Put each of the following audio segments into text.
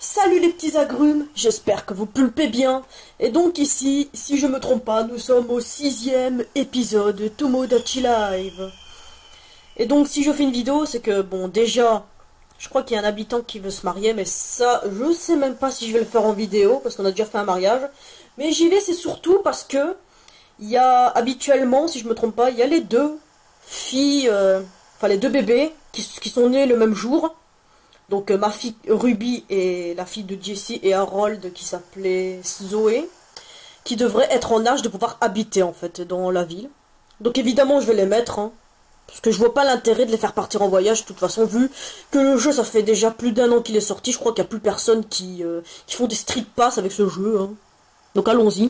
Salut les petits agrumes, j'espère que vous pulpez bien. Et donc ici, si je me trompe pas, nous sommes au 6e épisode de Tomodachi Live. Et donc si je fais une vidéo, c'est que bon déjà, je crois qu'il y a un habitant qui veut se marier, mais ça, je sais même pas si je vais le faire en vidéo, parce qu'on a déjà fait un mariage. Mais j'y vais, c'est surtout parce que il y a habituellement, si je me trompe pas, il y a les deux filles, enfin les deux bébés qui sont nés le même jour. Donc ma fille Ruby et la fille de Jessie et Harold qui s'appelait Zoé, qui devraient être en âge de pouvoir habiter en fait dans la ville. Donc évidemment je vais les mettre, hein, parce que je vois pas l'intérêt de les faire partir en voyage de toute façon, vu que le jeu ça fait déjà plus d'1 an qu'il est sorti. Je crois qu'il n'y a plus personne qui font des street pass avec ce jeu, hein. Donc allons-y.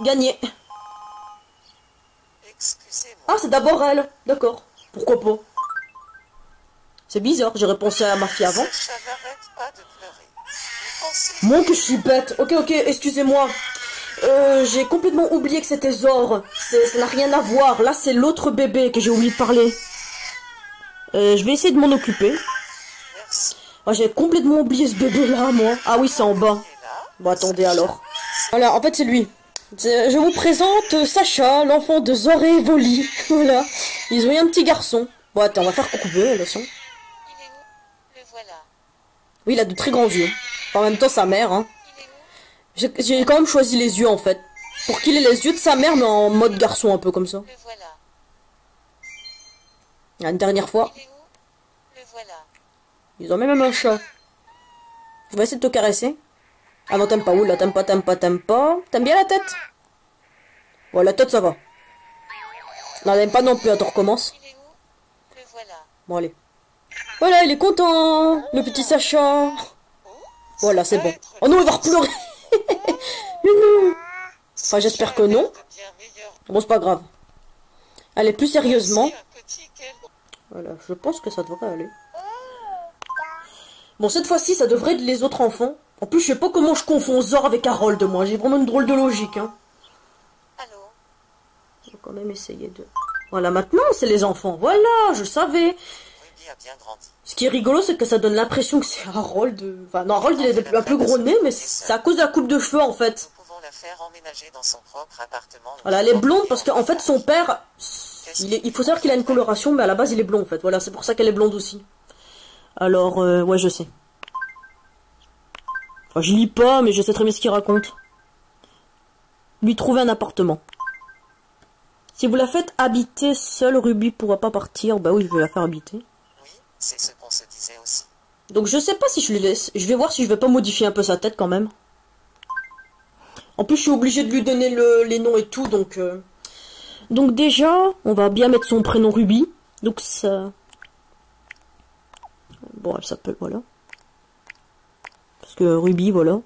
Gagné. Ah, c'est d'abord elle, d'accord, pourquoi pas. C'est bizarre, j'aurais pensé à ma fille avant. Moi que je suis bête. Ok, excusez-moi. J'ai complètement oublié que c'était Zor. Ça n'a rien à voir. Là, c'est l'autre bébé que j'ai oublié de parler. Je vais essayer de m'en occuper. Oh, j'ai complètement oublié ce bébé-là, moi. Ah oui, c'est en bas. Bon, attendez alors. Voilà, en fait, c'est lui. Je vous présente Sacha, l'enfant de Zor et Evoli. Voilà. Ils ont eu un petit garçon. Bon, attends, on va faire couper, la son. Oui, il a de très grands yeux. Enfin, en même temps, sa mère, hein. J'ai quand même choisi les yeux, en fait. Pour qu'il ait les yeux de sa mère, mais en mode garçon, un peu comme ça. Une dernière fois. Ils ont même un chat. Je vais essayer de te caresser. Ah non, t'aimes pas. Oula, t'aimes pas. T'aimes bien la tête? Ouais, la tête, ça va. Non, t'aimes pas non plus. Attends, recommence. Bon, allez. Voilà, il est content, le petit Sacha. Voilà, c'est bon. Oh non, il va pleurer. Non. Enfin, j'espère que non. Bon, c'est pas grave. Allez, plus sérieusement. Voilà, je pense que ça devrait aller. Bon, cette fois-ci, ça devrait être les autres enfants. En plus, je sais pas comment je confonds Zor avec Harold, moi. J'ai vraiment une drôle de logique, hein. Je vais quand même essayer de... Voilà, maintenant, c'est les enfants. Voilà, je savais. Ce qui est rigolo, c'est que ça donne l'impression que c'est Harold. Enfin, non, Harold, il est un peu gros nez, mais c'est à cause de la coupe de cheveux, en fait. Voilà, elle est blonde parce qu'en fait, son père, il faut savoir qu'il a une coloration, mais à la base, il est blond, en fait. Voilà, c'est pour ça qu'elle est blonde aussi. Alors, ouais, je sais. Enfin, je lis pas, mais je sais très bien ce qu'il raconte. Lui trouver un appartement. Si vous la faites habiter seule, Ruby pourra pas partir. Bah oui, je vais la faire habiter. C'est ce qu'on se disait aussi. Donc je sais pas si je lui laisse. Je vais voir si je vais pas modifier un peu sa tête quand même. En plus je suis obligée de lui donner les noms et tout, donc... Donc déjà, on va bien mettre son prénom Ruby. Donc ça... Bon, elle s'appelle, voilà. Parce que Ruby, voilà.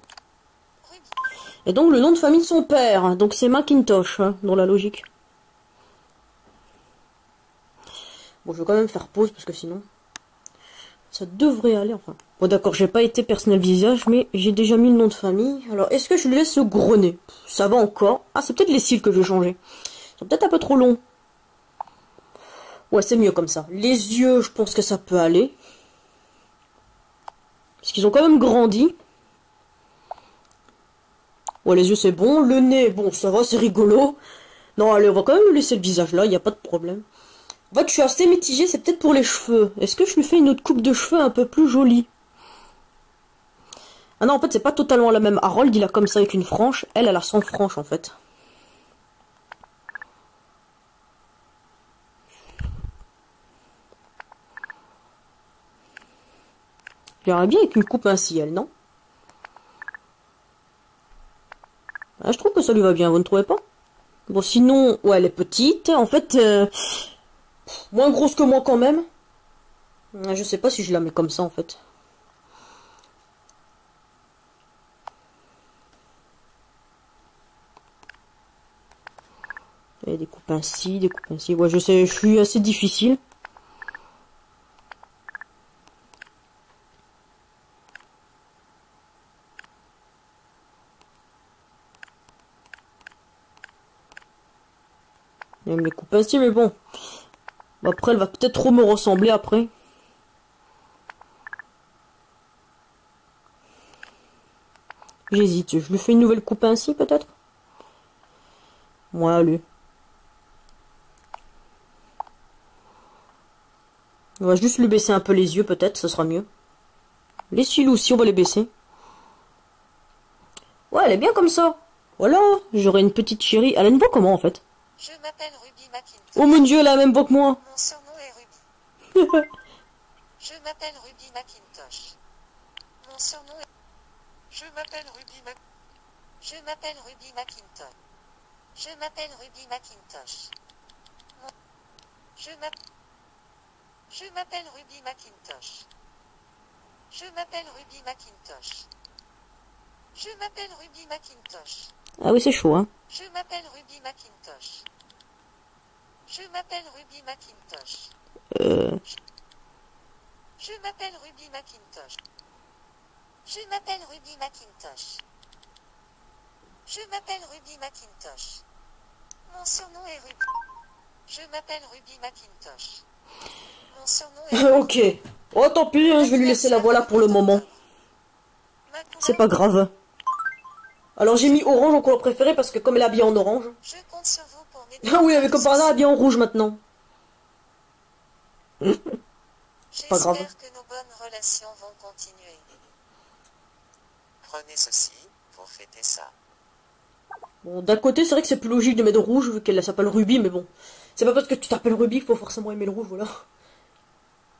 Et donc le nom de famille de son père. Donc c'est Macintosh, hein, dans la logique. Bon, je vais quand même faire pause parce que sinon... Ça devrait aller, enfin. Bon, d'accord, j'ai pas été personnel visage, mais j'ai déjà mis le nom de famille. Alors, est-ce que je lui laisse le gros nez? Ça va encore. Ah, c'est peut-être les cils que je vais changer. Ils sont peut-être un peu trop longs. Ouais, c'est mieux comme ça. Les yeux, je pense que ça peut aller. Parce qu'ils ont quand même grandi. Ouais, les yeux, c'est bon. Le nez, bon, ça va, c'est rigolo. Non, allez, on va quand même lui laisser le visage là, il n'y a pas de problème. En fait, je suis assez mitigée, c'est peut-être pour les cheveux. Est-ce que je lui fais une autre coupe de cheveux un peu plus jolie? Ah non, en fait, c'est pas totalement la même. Harold, il a comme ça avec une frange. Elle a sans frange, en fait. J'aimerais bien avec une coupe ainsi, elle, non? Ah, je trouve que ça lui va bien, vous ne trouvez pas? Bon, sinon, ouais, elle est petite. En fait, moins grosse que moi, quand même. Je sais pas si je la mets comme ça, en fait. Et des coupes ainsi, des coupes ainsi. Ouais, je sais, je suis assez difficile. Même les coupes ainsi, mais bon. Après, elle va peut-être trop me ressembler après. J'hésite. Je lui fais une nouvelle coupe ainsi, peut-être? Ouais, allez. On va juste lui baisser un peu les yeux, peut-être, ce sera mieux. Les cils aussi, on va les baisser. Ouais, elle est bien comme ça. Voilà, j'aurai une petite chérie. Elle a une voix comment, en fait? Je m'appelle Ruby McIntosh. Oh mon dieu, elle a la même voix que moi. Mon surnom est Ruby. Je m'appelle Ruby McIntosh. Mon surnom est... Je m'appelle Ruby Mac... Je m'appelle Ruby McIntosh. Je m'appelle Ruby McIntosh. Mon... Je m'appelle... Je m'appelle Ruby McIntosh. Je m'appelle Ruby McIntosh. Je m'appelle Ruby McIntosh. Ah oui, c'est chaud, hein. Je m'appelle Ruby McIntosh. Je m'appelle Ruby McIntosh. Je m'appelle Ruby McIntosh. Je m'appelle Ruby McIntosh. Je m'appelle Ruby McIntosh. Mon surnom est Ruby. Je m'appelle Ruby McIntosh. Mon surnom est Ok. Oh, tant pis, hein, je vais lui laisser la voix là pour le moment. C'est pas grave. Alors j'ai mis orange en couleur préférée parce que comme elle est habillée en orange. Je compte sur vous pour m'aider. Ah oui, mais comme par hasard, elle est habillée en rouge maintenant. Pas grave. J'espère que nos bonnes relations vont continuer. Prenez ceci pour fêter ça. Bon, d'un côté, c'est vrai que c'est plus logique de mettre rouge vu qu'elle s'appelle Ruby, mais bon. C'est pas parce que tu t'appelles Ruby qu'il faut forcément aimer le rouge, voilà.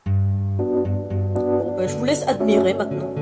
Bon, ben, je vous laisse admirer maintenant.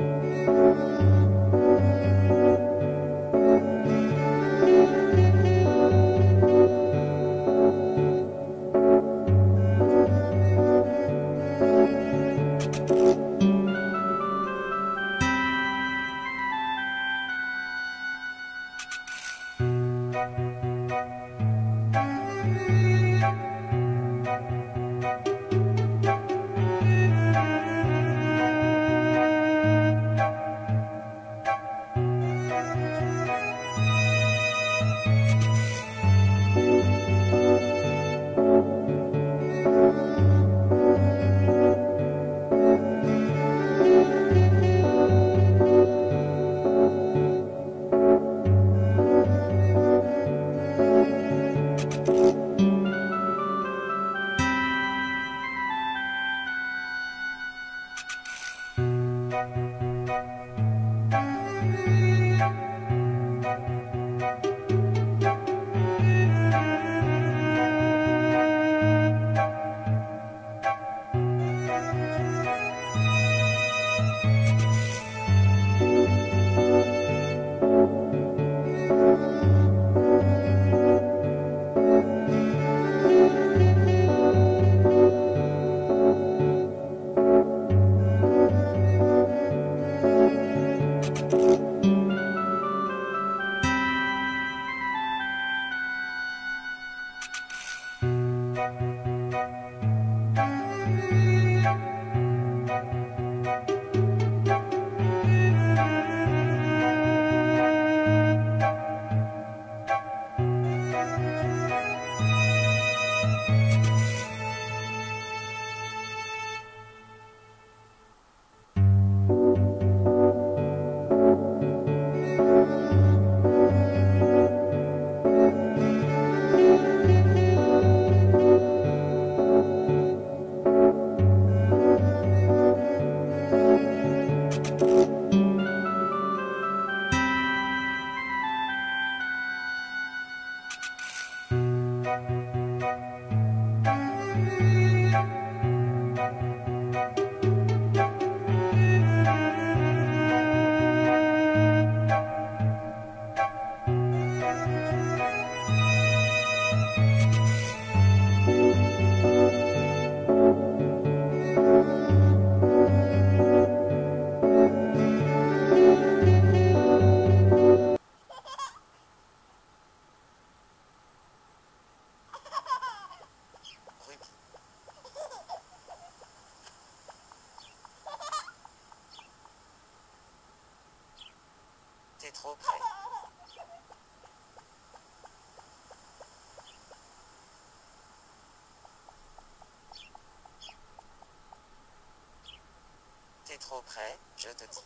T'es trop près. T'es trop près, je te dis.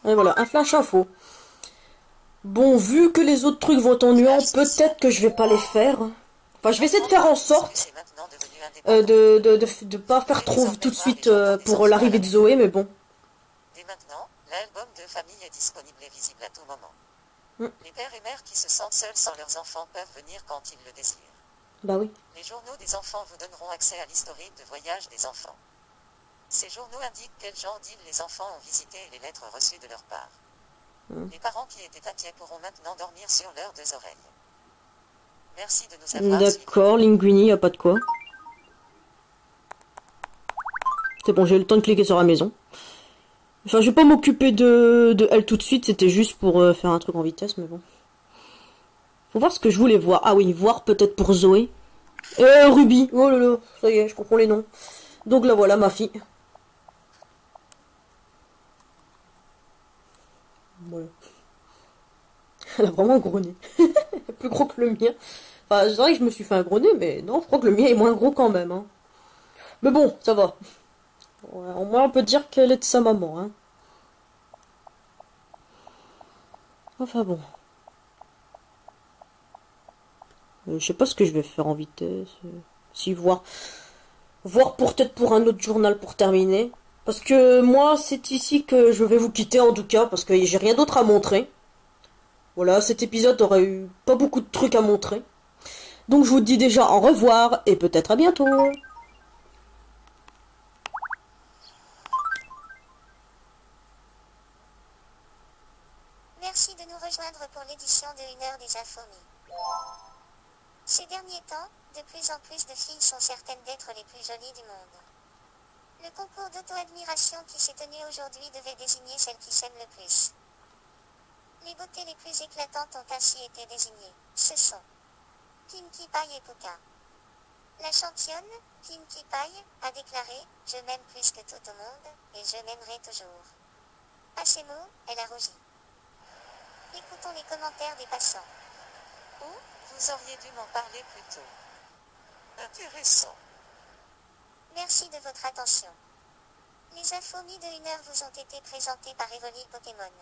Et voilà, un flash info. Bon, vu que les autres trucs vont être ennuyants, peut-être que je vais pas les faire. Enfin, je vais essayer de faire en sorte de pas faire trop tout de suite pour l'arrivée de Zoé, mais bon. Dès maintenant, l'album de famille est disponible et visible à tout moment. Mm. Les pères et mères qui se sentent seuls sans leurs enfants peuvent venir quand ils le désirent. Bah oui. Les journaux des enfants vous donneront accès à l'historique de voyage des enfants. Ces journaux indiquent quel genre d'île les enfants ont visité et les lettres reçues de leur part. Les parents qui étaient inquiets pourront maintenant dormir sur leurs deux oreilles. Merci de nous avoir suivis. D'accord, Linguini, y a pas de quoi. C'est bon, j'ai eu le temps de cliquer sur la maison. Enfin, je vais pas m'occuper de elle tout de suite, c'était juste pour faire un truc en vitesse, mais bon. Faut voir ce que je voulais voir. Ah oui, voir peut-être pour Zoé. Ruby. Oh là là, ça y est, je comprends les noms. Donc là voilà, ma fille. Voilà. Elle a vraiment un gros nez. Plus gros que le mien. Enfin, c'est vrai que je me suis fait un gros nez, mais non, je crois que le mien est moins gros quand même. Hein. Mais bon, ça va. Ouais, au moins, on peut dire qu'elle est de sa maman. Hein. Enfin bon. Je sais pas ce que je vais faire en vitesse. Si, voir. Voir peut-être pour un autre journal pour terminer. Parce que moi, c'est ici que je vais vous quitter en tout cas, parce que j'ai rien d'autre à montrer. Voilà, cet épisode aurait eu pas beaucoup de trucs à montrer. Donc je vous dis déjà au revoir et peut-être à bientôt. Merci de nous rejoindre pour l'édition de 1 heure des Infomies. Ces derniers temps, de plus en plus de filles sont certaines d'être les plus jolies du monde. Le concours d'auto-admiration qui s'est tenu aujourd'hui devait désigner celles qui s'aiment le plus. Les beautés les plus éclatantes ont ainsi été désignées. Ce sont Pinkie Pie et Puka. La championne, Pinkie Pie, a déclaré « Je m'aime plus que tout au monde, et je m'aimerai toujours ». À ces mots, elle a rougi. Écoutons les commentaires des passants. Ou, vous auriez dû m'en parler plus tôt. Intéressant. Merci de votre attention. Les infomies de 1 heure vous ont été présentées par Evoli Pokémon.